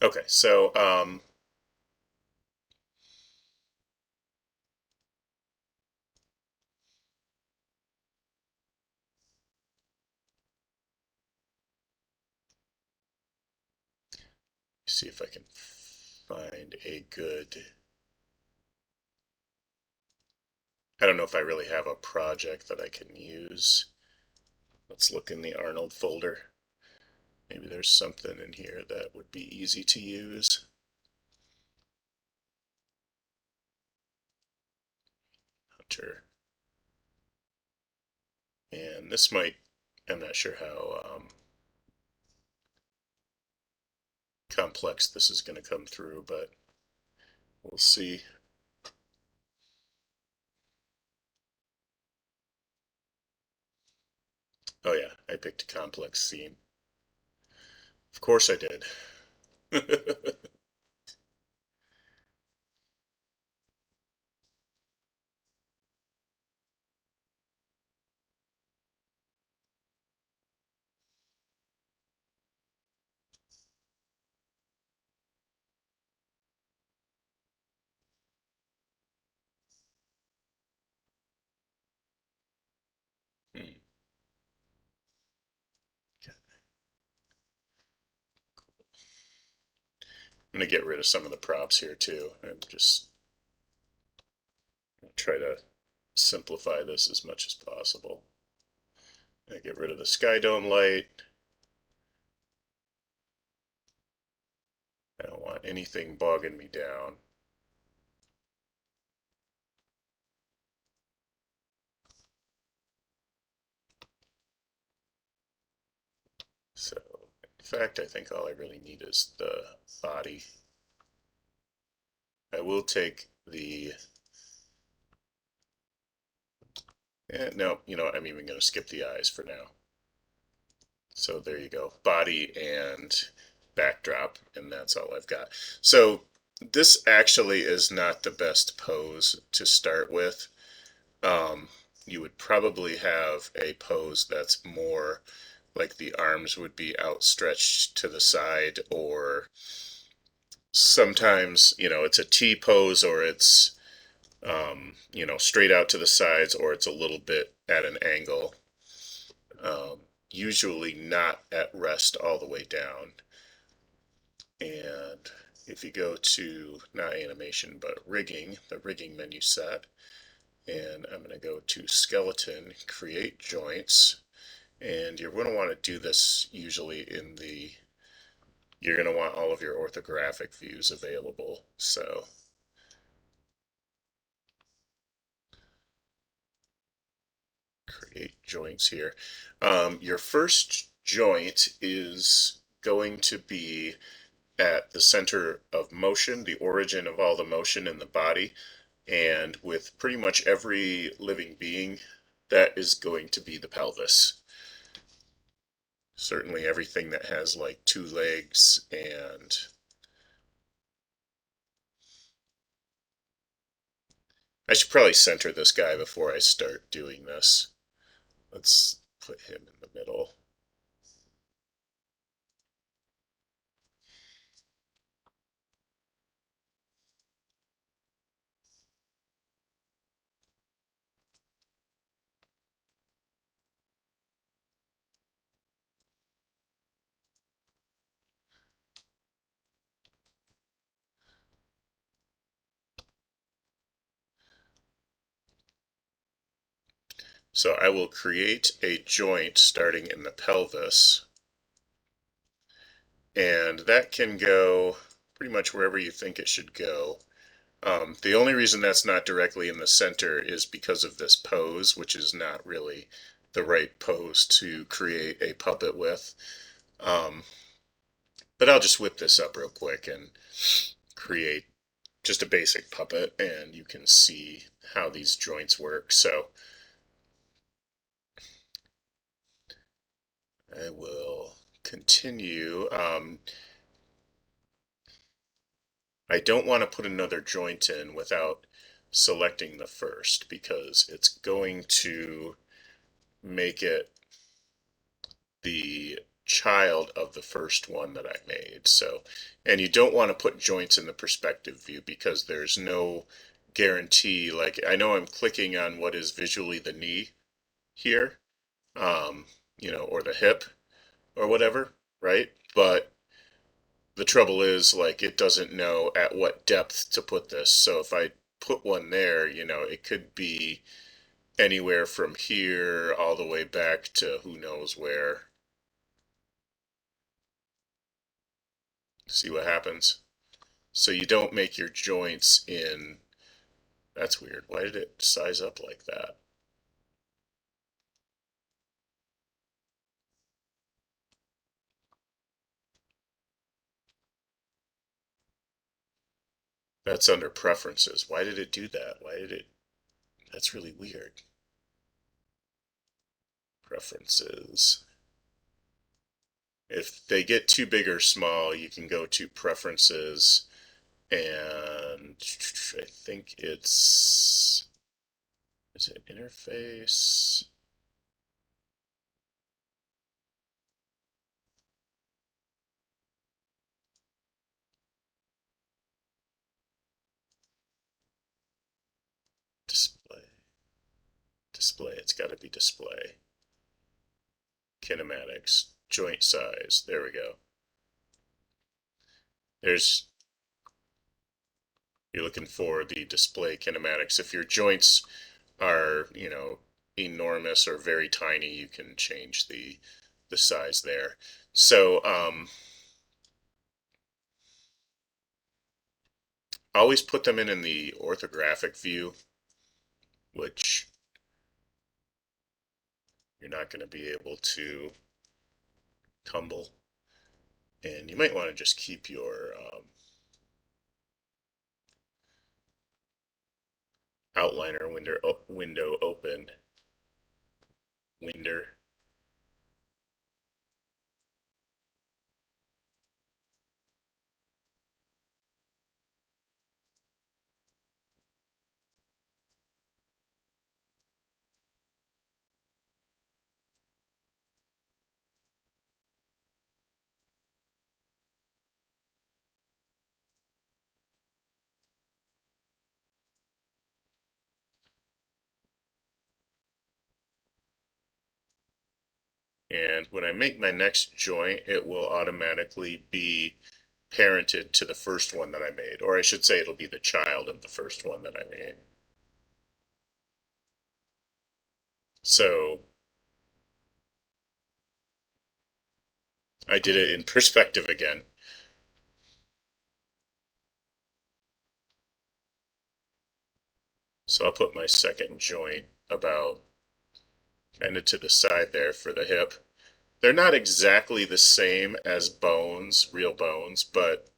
Okay, so see if I can find a good. I don't know if I really have a project that I can use. Let's look in the Arnold folder. Maybe there's something in here that would be easy to use. Hunter. And this might, I'm not sure how complex this is going to come through, but we'll see. Oh yeah, I picked a complex scene. Of course I did. Hmm. I'm going to get rid of some of the props here too and just try to simplify this as much as possible. I get rid of the sky dome light. I don't want anything bogging me down. So, in fact, I think all I really need is the body. I will take the, no, you know what, I'm even going to skip the eyes for now. So there you go, body and backdrop, and that's all I've got. So this actually is not the best pose to start with. Um, you would probably have a pose that's more like the arms would be outstretched to the side, or sometimes, it's a T pose, or it's, straight out to the sides, or it's a little bit at an angle. Usually not at rest all the way down. And if you go to, not animation, but rigging, the rigging menu set, and I'm going to go to skeleton, create joints, and you're going to want to do this usually you're going to want all of your orthographic views available. So create joints here. Your first joint is going to be at the center of motion, the origin of all the motion in the body. And with pretty much every living being, that is going to be the pelvis. Certainly everything that has like two legs, and I should probably center this guy before I start doing this. Let's put him in the middle. So I will create a joint starting in the pelvis, and that can go pretty much wherever you think it should go. The only reason that's not directly in the center is because of this pose, which is not really the right pose to create a puppet with. Um, but I'll just whip this up real quick and create just a basic puppet, and you can see how these joints work. So I will continue. I don't want to put another joint in without selecting the first, because it's going to make it the child of the first one that I made. So, and you don't want to put joints in the perspective view because there's no guarantee. Like I know I'm clicking on what is visually the knee here, um, or the hip or whatever, right? But the trouble is, like, it doesn't know at what depth to put this. So if I put one there, it could be anywhere from here all the way back to who knows where. See what happens? So you don't make your joints in. That's weird. Why did it size up like that? That's under preferences. Why did it do that? Why did it? That's really weird. Preferences. If they get too big or small, you can go to preferences, and I think is it interface? Display. Display. It's got to be display. Kinematics. Joint size. There we go. There's You're looking for the display kinematics. If your joints are, enormous or very tiny, you can change the size there. So always put them in the orthographic view, which you're not going to be able to tumble. And you might want to just keep your outliner window open. Winder. And when I make my next joint, it will automatically be parented to the first one that I made. Or I should say it'll be the child of the first one that I made. So I did it in perspective again. So I'll put my second joint about kind of to the side there for the hip. They're not exactly the same as bones, real bones, but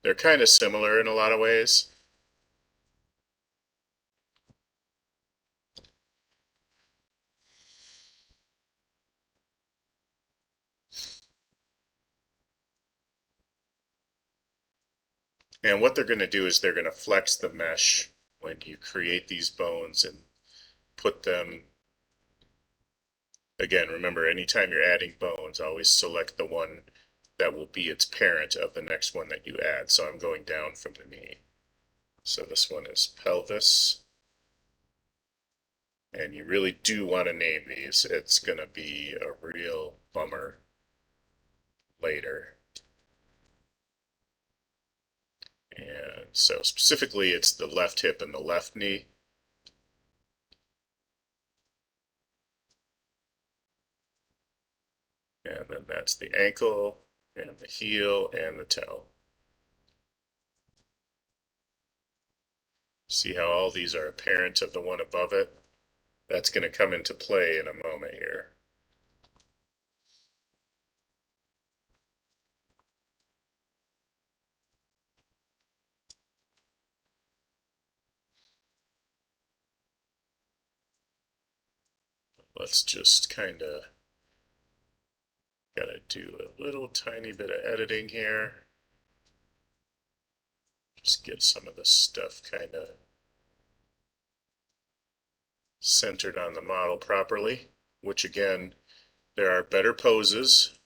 they're kind of similar in a lot of ways. And what they're going to do is they're going to flex the mesh when you create these bones and put them. Again, remember, anytime you're adding bones, always select the one that will be its parent of the next one that you add. So I'm going down from the knee. So this one is pelvis. And you really do want to name these. It's going to be a real bummer later. And so specifically, it's the left hip and the left knee. And then that's the ankle and the heel and the toe. See how all these are a parent of the one above it? That's going to come into play in a moment here. Let's just kind of gotta do a little tiny bit of editing here. Just get some of the stuff kind of centered on the model properly, which again, there are better poses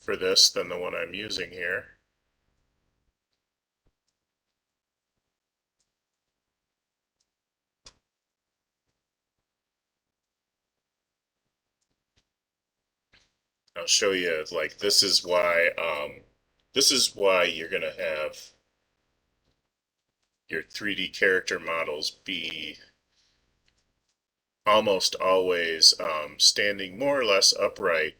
for this than the one I'm using here. I'll show you, like, this is why you're gonna have your 3D character models be almost always standing more or less upright.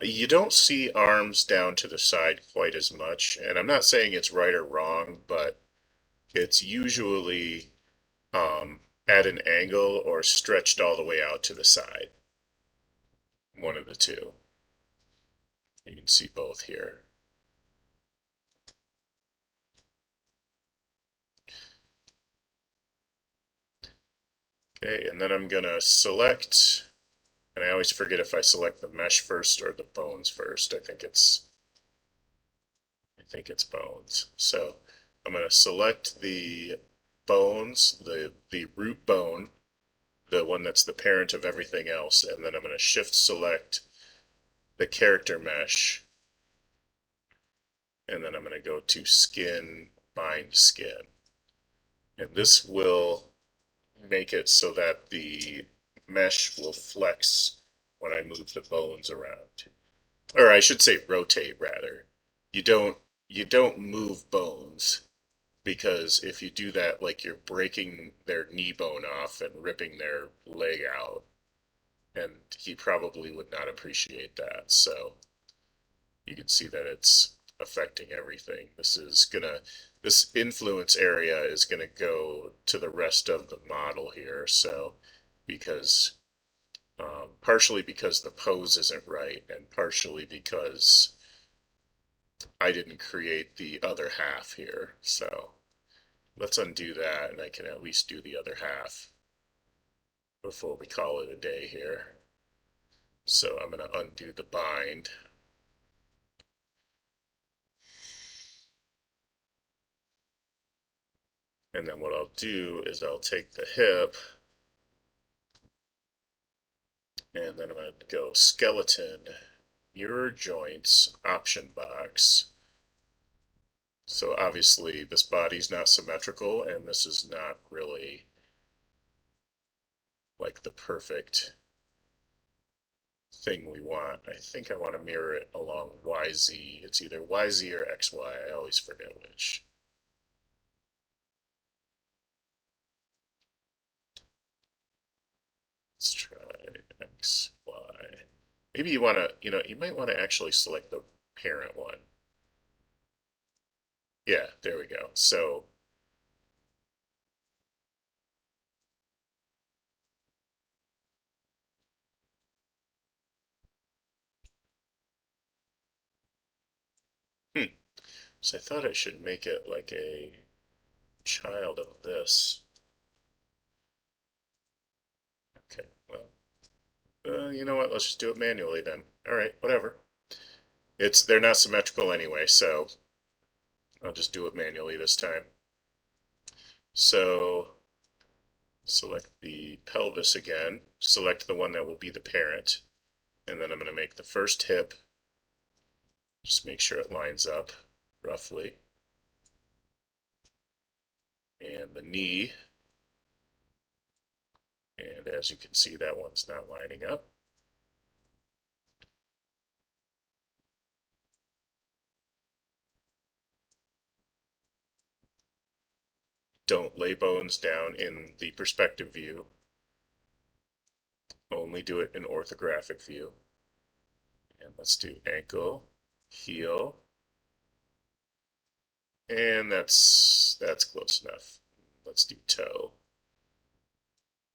You don't see arms down to the side quite as much, and I'm not saying it's right or wrong, but it's usually at an angle or stretched all the way out to the side. One of the two. You can see both here. Okay, and then I'm gonna select, and I always forget if I select the mesh first or the bones first. I think it's bones. So I'm gonna select the bones, the root bone, the one that's the parent of everything else, and then I'm gonna shift select the character mesh, and then I'm gonna go to skin, bind skin. And this will make it so that the mesh will flex when I move the bones around. Or I should say rotate rather. You don't you don't move bones because if you do that, like you're breaking their knee bone off and ripping their leg out, and he probably would not appreciate that. So you can see that it's affecting everything. This influence area is gonna go to the rest of the model here. So because partially because the pose isn't right, and partially because I didn't create the other half here. So let's undo that, and I can at least do the other half before we call it a day here. So I'm going to undo the bind. And then what I'll do is I'll take the hip, and then I'm going to go skeleton, mirror joints, option box. So obviously this body's not symmetrical, and this is not really like the perfect thing we want. I think I want to mirror it along YZ. It's either YZ or XY. I always forget which. Let's try XY. Maybe you want to, you might want to actually select the parent one. Yeah, there we go. So, hmm. So I thought I should make it like a child of this. Okay, well, you know what? Let's just do it manually then. All right, whatever. They're not symmetrical anyway, so I'll just do it manually this time. So select the pelvis again, select the one that will be the parent, and then I'm going to make the first hip, just make sure it lines up roughly, and the knee, and as you can see that one's not lining up. Don't lay bones down in the perspective view, only do it in orthographic view. And let's do ankle, heel, and that's close enough. Let's do toe.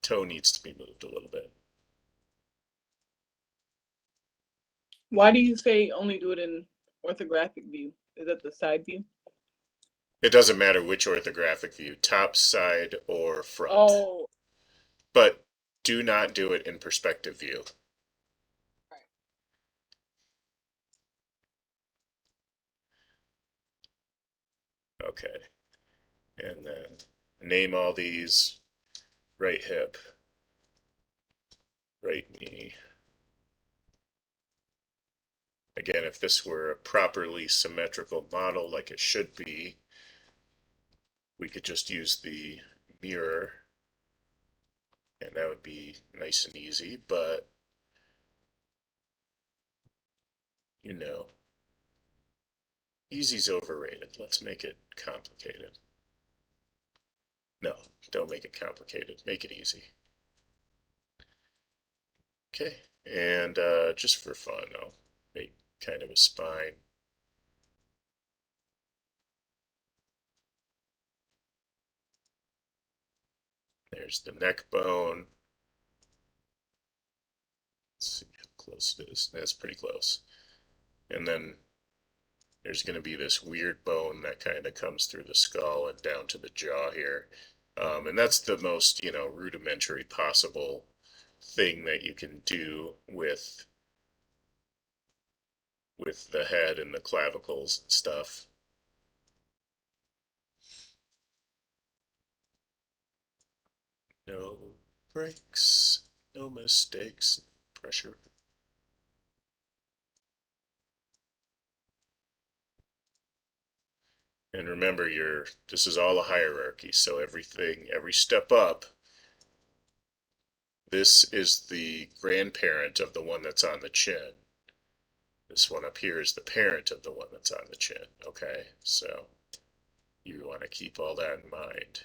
Toe needs to be moved a little bit. Why do you say only do it in orthographic view? Is that the side view? It doesn't matter which orthographic view, top, side, or front. Oh, But do not do it in perspective view. right. Okay. And then name all these: right hip, right knee, Again, if this were a properly symmetrical model like it should be, we could just use the mirror and that would be nice and easy, but you know, easy's overrated. Let's make it complicated. No, don't make it complicated. Make it easy. Okay, and just for fun, I'll make kind of a spine. There's the neck bone. Let's see how close it is. That's pretty close. And then there's going to be this weird bone that kind of comes through the skull and down to the jaw here. And that's the most, rudimentary possible thing that you can do with the head and the clavicles and stuff. No breaks, no mistakes, pressure. And remember, this is all a hierarchy, so every step up, this is the grandparent of the one that's on the chin. This one up here is the parent of the one that's on the chin, okay? So you want to keep all that in mind.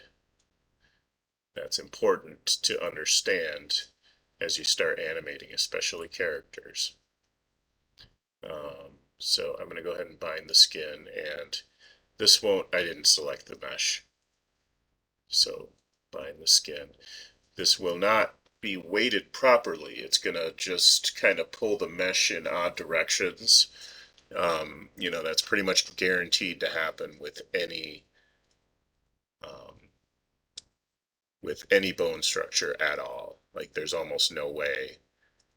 That's important to understand as you start animating, especially characters. So I'm going to go ahead and bind the skin, and this won't, I didn't select the mesh. So bind the skin. This will not be weighted properly. It's going to just kind of pull the mesh in odd directions. That's pretty much guaranteed to happen with any bone structure at all. Like there's almost no way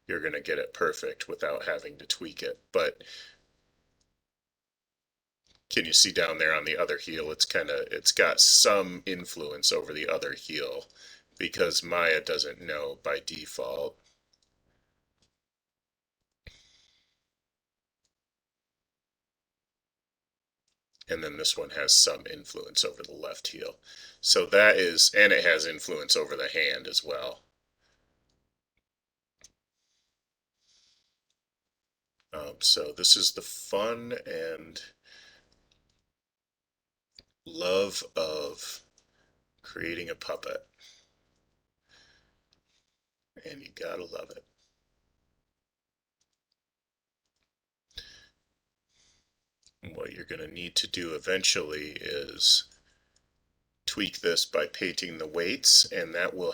you're going to get it perfect without having to tweak it. But can you see down there on the other heel? It's got some influence over the other heel because Maya doesn't know by default. And then this one has some influence over the left heel. So and it has influence over the hand as well. So this is the fun and love of creating a puppet. And you gotta love it. And what you're gonna need to do eventually is tweak this by painting the weights, and that will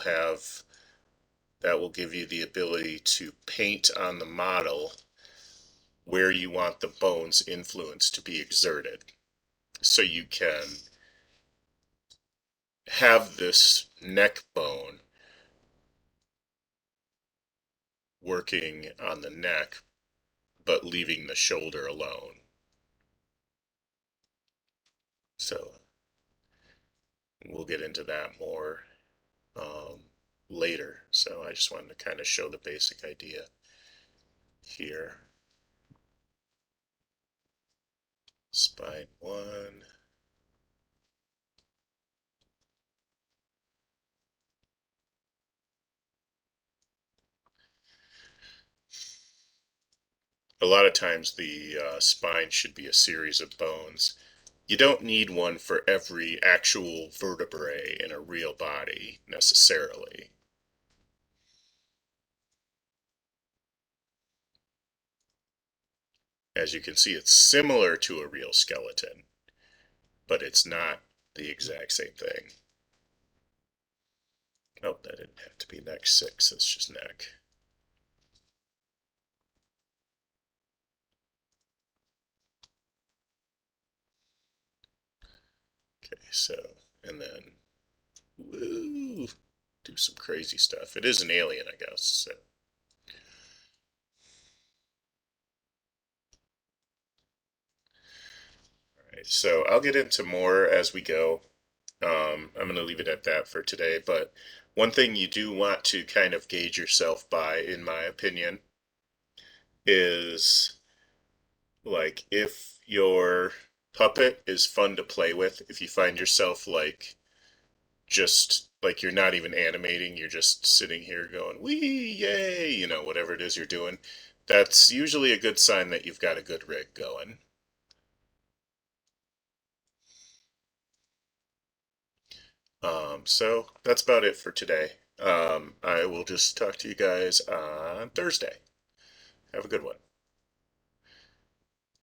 give you the ability to paint on the model where you want the bone's influence to be exerted. So you can have this neck bone working on the neck, but leaving the shoulder alone. So we'll get into that more later. So I just wanted to kind of show the basic idea here. Spine 1. A lot of times the spine should be a series of bones. You don't need one for every actual vertebrae in a real body necessarily. As you can see, it's similar to a real skeleton, but it's not the exact same thing. Oh, that didn't have to be neck 6, it's just neck. Okay, so, and then, woo, do some crazy stuff. It is an alien, I guess, so. Alright, so I'll get into more as we go. I'm going to leave it at that for today, but one thing you do want to kind of gauge yourself by, in my opinion, is Like if your puppet is fun to play with, if you find yourself like just like you're not even animating, you're just sitting here going, wee, yay, you know, whatever it is you're doing, that's usually a good sign that you've got a good rig going. So that's about it for today. I will just talk to you guys on Thursday. Have a good one.